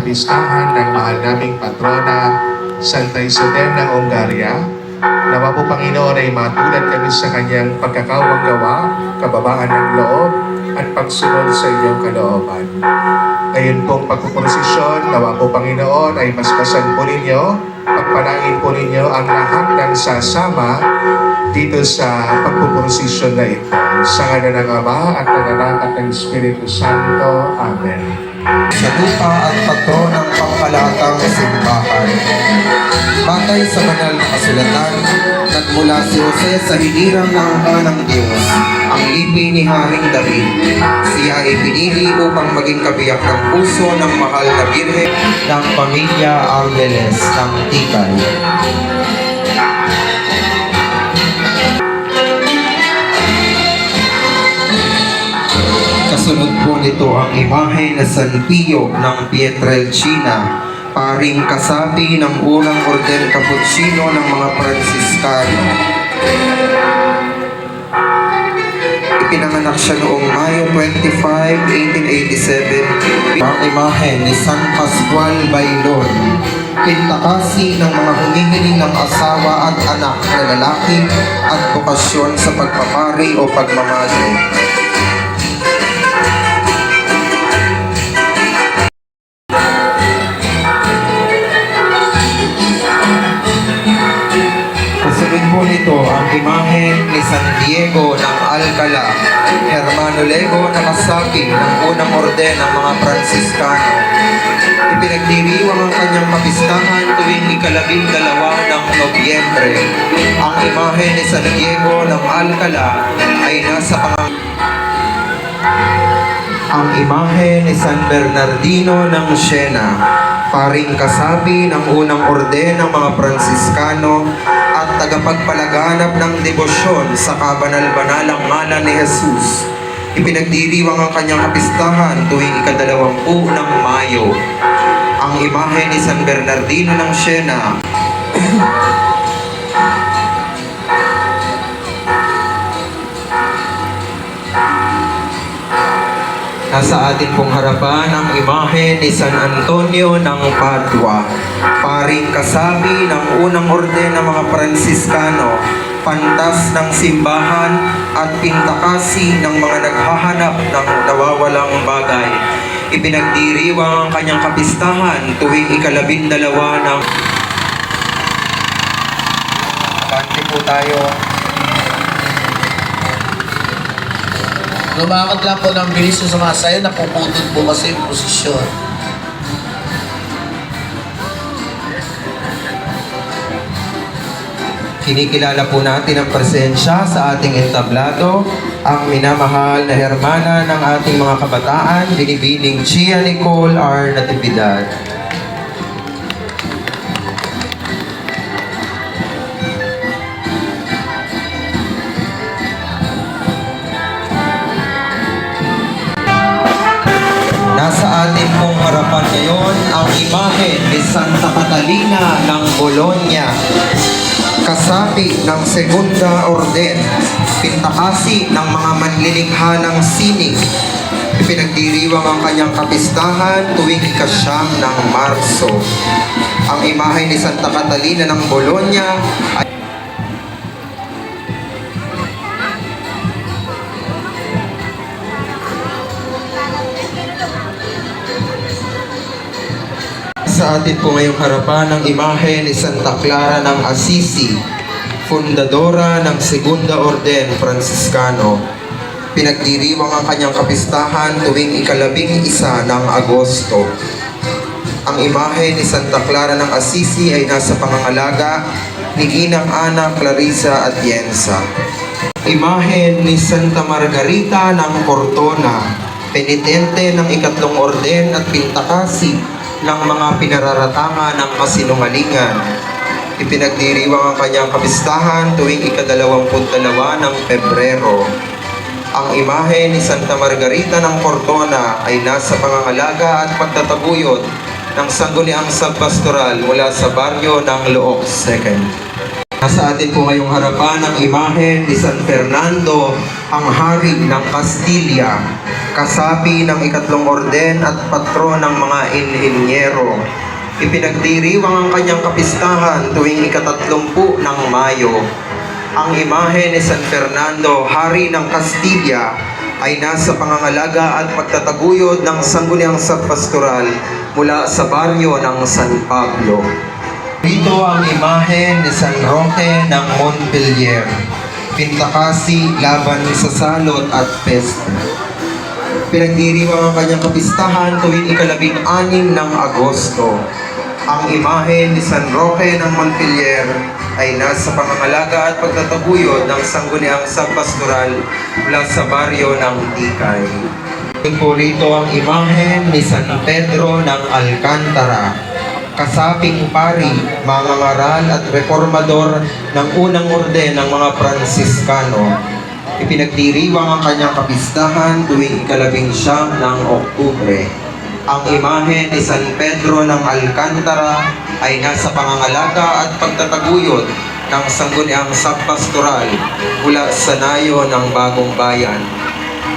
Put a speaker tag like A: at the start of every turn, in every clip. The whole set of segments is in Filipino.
A: kapistahan ng mahal naming patrona, Santa Isabel ng Hungaria. Nawa po Panginoon ay matulad kami sa kanyang pagkakawang gawa, kababaan ng loob, at pagsunod sa iyong kalooban. Ngayon pong pagpuprosesyon, nawa po Panginoon ay maspasan po ninyo, pagpanangin po ninyo ang lahat ng sasama dito sa pagpuprosesyon na ito. Sa ngala ng Ama at ng Anak at ng Espiritu Santo. Amen.
B: Sa lupa at patron ng pangkalahatang simbahan. Batay sa banal na kasulatan, nagmula si Jose sa hinirang ng angka ng Diyos, ang lipi ni Haring David. Siya ay pinili upang maging kabiyak ng puso ng mahal na birhen ng pamilya Angeles ng Tikal. Kasunod po nito ang imahe na San Pio ng Pietrelcina, paring kasapi ng unang orden Cappuccino ng mga Pransiskano. Ipinanganak siya noong Mayo 25, 1887. Ang imahe ni San Pascual Bailon, pintakasi ng mga humihiling ng asawa at anak na lalaki at bokasyon sa pagpapari o pagmamahal. Kasunod po nito ang imahe ni San Diego ng Alcala, Hermano Lego na kasapi ng unang orden ng mga Pransiskano. Ipinagdiriwang ang kanyang kapistahan tuwing ika-12 ng Nobyembre. Ang imahe ni San Diego ng Alcala ay nasa Ang imahe ni San Bernardino ng Siena, paring kasapi ng unang orden ng mga Pransiskano at tagapagpalaganap ng debosyon sa kabanal-banalang ngalan ni Jesus. Ipinagdiriwang ang kanyang kapistahan tuwing ika-20 ng Mayo. Ang imahe ni San Bernardino ng Siena nasa atin pong harapan ang imahe ni San Antonio ng Padua, paring kasabi ng unang orden ng mga Pransiskano, pantas ng simbahan at pintakasi ng mga naghahanap ng nawawalang bagay. Ipinagdiriwang ang kanyang kapistahan tuwing ika-12 ng Abante po tayo.
C: Lumakad lang po ng bilis sa mga sayo, napuputol po kasi yung posisyon.
B: Kinikilala po natin ang presensya sa ating entablado, ang minamahal na hermana ng ating mga kabataan, binibining Chia Nicole R. Natividad. Nasa atin pong harapan ngayon ang imahe ni Santa Catalina ng Bologna, kasapi ng Segunda Orden, pintakasi ng mga manlilikhalang sining. Ipinagdiriwang ang kanyang kapistahan tuwing ika-9 ng Marso. Ang imahe ni Santa Catalina ng Bologna ay sa atin po ngayong harapan ang imahe ni Santa Clara ng Assisi, fundadora ng Segunda Orden Franciscano. Pinagdiriwang ang kanyang kapistahan tuwing ika-11 ng Agosto. Ang imahe ni Santa Clara ng Assisi ay nasa pangangalaga ni Ginang Ana Clarisa Atienza. Imahe ni Santa Margarita ng Cortona, penitente ng ikatlong orden at pintakasi ng mga pinararatanga ng kasinungalingan. Ipinagdiriwang ang kanyang kapistahan tuwing ika-22 ng Pebrero. Ang imahe ni Santa Margarita ng Cortona ay nasa pangangalaga at pagtataguyod ng sangguniang sabpastoral mula sa baryo ng Looc II. Sa atin po ngayong harapan ang imahe ni San Fernando, ang hari ng Castilla, kasapi ng ikatlong orden at patron ng mga inhinyero. Ipinagdiriwang ang kanyang kapistahan tuwing ika-30 ng Mayo. Ang imahe ni San Fernando, hari ng Castilla, ay nasa pangangalaga at pagtataguyod ng sangguniang subpastoral mula sa baryo ng San Pablo. Dito ang imahe ni San Roque ng Montpellier, pintakasi laban sa salot at peste. Pinagdiriwang ang kanyang kapistahan tuwing ika-16 ng Agosto. Ang imahe ni San Roque ng Montpellier ay nasa pangangalaga at pagtataguyod ng sangguniang subpastoral mula sa baryo ng Tikay. Po rito ang imahe ni San Pedro ng Alcantara, kasaping pari, mangangaral at reformador ng unang orden ng mga Pransiskano. Ipinagdiriwang ang kanyang kapistahan tuwing ika-19 ng Oktubre. Ang imahe ni San Pedro ng Alcantara ay nasa pangangalaga at pagtataguyod ng sangguniang subpastoral mula sa nayo ng Bagong Bayan,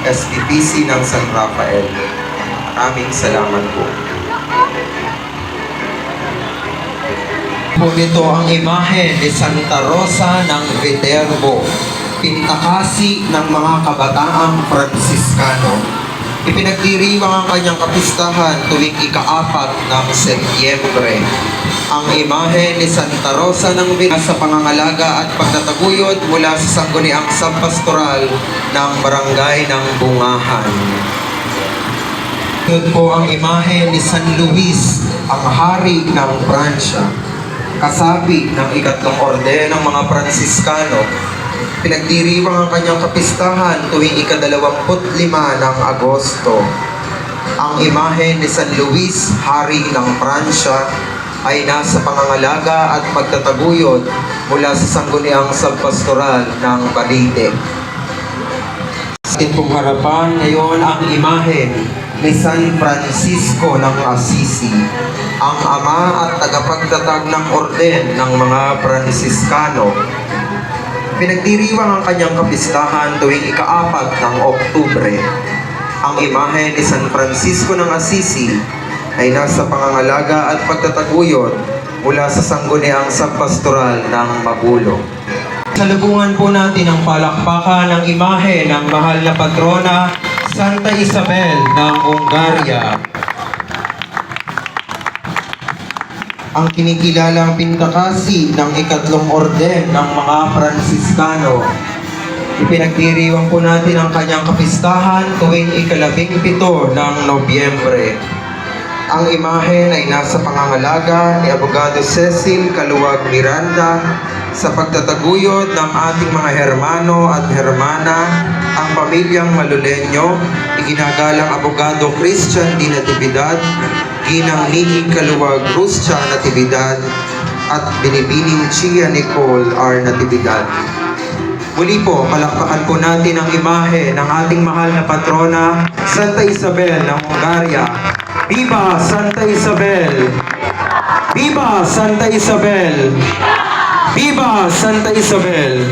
B: SDPC ng San Rafael. Maraming salamat po. Nito ang imahe ni Santa Rosa ng Viterbo, pintakasi ng mga kabataang Pransiskano. Ipinagdiriwang ang kanyang kapistahan tuwing ika-4 ng Setyembre. Ang imahe ni Santa Rosa ng Viterbo sa pangangalaga at pagtataguyod mula sa sangguniang subpastoral ng barangay ng Bungahan. Ito po ang imahe ni San Luis, ang hari ng Pransya, kasapi ng ikatlong orden ng mga Pransiskano. Pinagdiriwang ang kanyang kapistahan tuwing ika-25 ng Agosto. Ang imahe ni San Luis, hari ng Pransya, ay nasa pangangalaga at pagtataguyod mula sa sangguniang subpastoral ng Balite. Sa ating pong harapan ngayon ang imahe ni San Francisco ng Assisi, ang ama at tagapagtatag ng orden ng mga Pransiskano. Pinagdiriwang ang kanyang kapistahan tuwing ika-4 ng Oktubre. Ang imahe ni San Francisco ng Assisi ay nasa pangangalaga at pagtataguyod mula sa sangguniang subpastoral ng Magulo. Salubungan po natin ang palakpakan ng imahe ng mahal na patrona, Santa Isabel ng Hungaria. Ang kinikilalang pintakasi ng ikatlong orden ng mga Pransiskano. Ipinagdiriwang po natin ang kanyang kapistahan tuwing ika-17 ng Nobyembre. Ang imahe ay nasa pangangalaga ni Abogado Cecil Caluwag Miranda sa pagtataguyod ng ating mga hermano at hermana, ang pamilyang Maluleño, iginagalang Abogado Christian Di Natividad, Ginang Nini Caluwag Ruscha Natividad, at Binibining Chia Nicole R. Natividad. Muli po, palakpakan po natin ang imahe ng ating mahal na patrona, Santa Isabel ng Hungaria. Viva Santa Isabel! Viva Santa Isabel! Viva Santa Isabel!